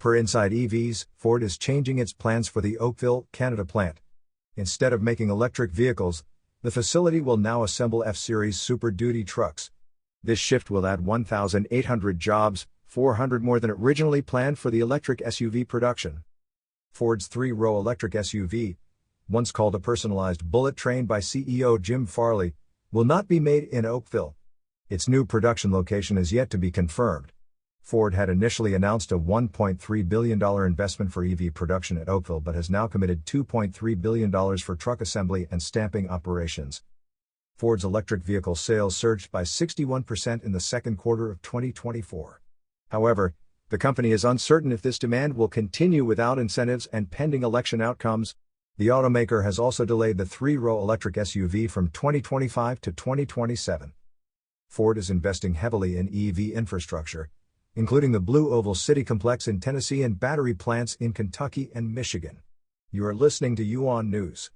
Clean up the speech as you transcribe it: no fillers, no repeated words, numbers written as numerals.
Per Inside EVs, Ford is changing its plans for the Oakville, Canada plant. Instead of making electric vehicles, the facility will now assemble F-Series Super Duty trucks. This shift will add 1,800 jobs, 400 more than originally planned for the electric SUV production. Ford's three-row electric SUV, once called a personalized bullet train by CEO Jim Farley, will not be made in Oakville. Its new production location is yet to be confirmed. Ford had initially announced a $1.3 billion investment for EV production at Oakville but has now committed $2.3 billion for truck assembly and stamping operations. Ford's electric vehicle sales surged by 61% in the second quarter of 2024. However, the company is uncertain if this demand will continue without incentives and pending election outcomes. The automaker has also delayed the three-row electric SUV from 2025 to 2027. Ford is investing heavily in EV infrastructure, including the BlueOval City complex in Tennessee and battery plants in Kentucky and Michigan. You are listening to UON News.